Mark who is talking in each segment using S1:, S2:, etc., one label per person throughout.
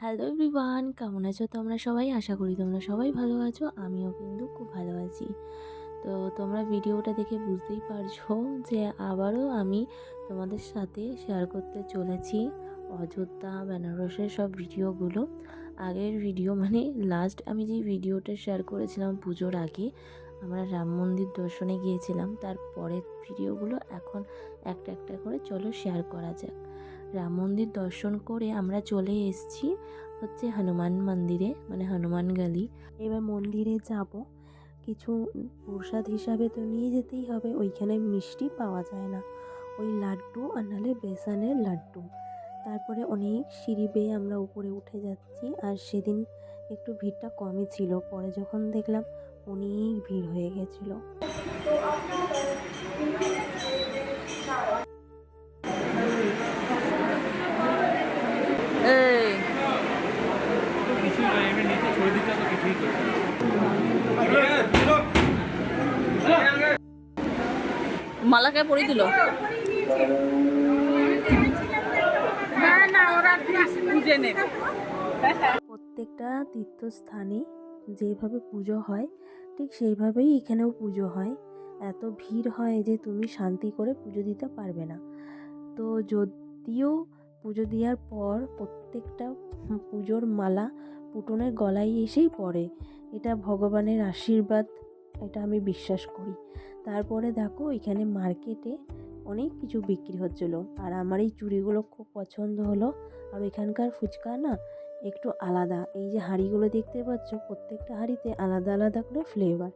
S1: Hello everyone, কেমন আছো তোমরা সবাই? আশা করি তোমরা সবাই ভালো আছো। আমিও কিন্তু খুব ভালো আছি। তো তোমরা ভিডিওটা দেখে বুঝতেই পারছো যে আবারও আমি তোমাদের সাথে শেয়ার করতে চলেছি অযোধ্যা বেনারসের সব ভিডিওগুলো। আগের ভিডিও মানে লাস্ট আমি যে ভিডিওটা শেয়ার করেছিলাম পুজোর আগে, আমরা রাম মন্দির দর্শনে গিয়েছিলাম, তার পরের ভিডিওগুলো এখন একটা একটা করে চলো শেয়ার করা যাক। রাম মন্দির দর্শন করে আমরা চলে এসেছি হচ্ছে হনুমান মন্দিরে, মানে হনুমান গলি। এবার মন্দিরে যাব, কিছু প্রসাদ হিসাবে তো নিয়ে যেতেই হবে। ওইখানে মিষ্টি পাওয়া যায় না, ওই লাড্ডু আর নাহলে বেসনের লাড্ডু। তারপরে অনেক সিঁড়ি বেয়ে আমরা উপরে উঠে যাচ্ছি। আর সেদিন একটু ভিড়টা কমই ছিল, পরে যখন দেখলাম অনেক ভিড় হয়ে গেছিলো।
S2: মালাকে পরিয়ে দিল।
S1: প্রত্যেকটা তীর্থস্থানে যেভাবে পুজো হয় ঠিক সেইভাবেই এখানেও পুজো হয়। এত ভিড় হয় যে তুমি শান্তি করে পুজো দিতে পারবে না। তো যদিও পুজো দেওয়ার পর প্রত্যেকটা পুজোর মালা পুটনের গলায় এসেই পড়ে, এটা ভগবানের আশীর্বাদ, এটা আমি বিশ্বাস করি। তারপরে দেখো এখানে মার্কেটে অনেক কিছু বিক্রি হচ্ছিলো, আর আমার এই চুড়িগুলো খুব পছন্দ হলো। আর এখানকার ফুচকা না একটু আলাদা। এই যে হাঁড়িগুলো দেখতে পাচ্ছ, প্রত্যেকটা হাঁড়িতে আলাদা আলাদা করে ফ্লেভার।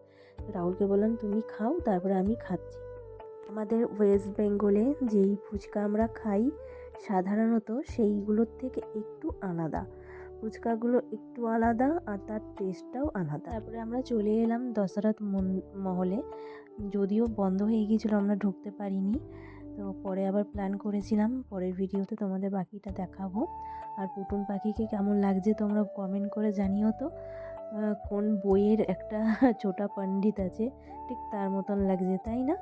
S1: রাহুলকে বললাম তুমি খাও, তারপরে আমি খাচ্ছি। আমাদের ওয়েস্ট বেঙ্গলে যেই ফুচকা আমরা খাই সাধারণত সেইগুলোর থেকে একটু আলাদা, ফুচকাগুলো একটু আলাদা আর তার টেস্টটাও আলাদা। তারপরে আমরা চলে এলাম দশরথ মহলে, যদিও বন্ধ হয়ে গিয়েছিলো, আমরা ঢুকতে পারিনি। তো পরে আবার প্ল্যান করেছিলাম, পরের ভিডিওতে তোমাদের বাকিটা দেখাবো। আর পুটুন পাখিকে কেমন লাগছে তোমরা কমেন্ট করে জানিও তো। কোন বইয়ের একটা ছোটা পণ্ডিত আছে, ঠিক তার মতন লাগছে, তাই না?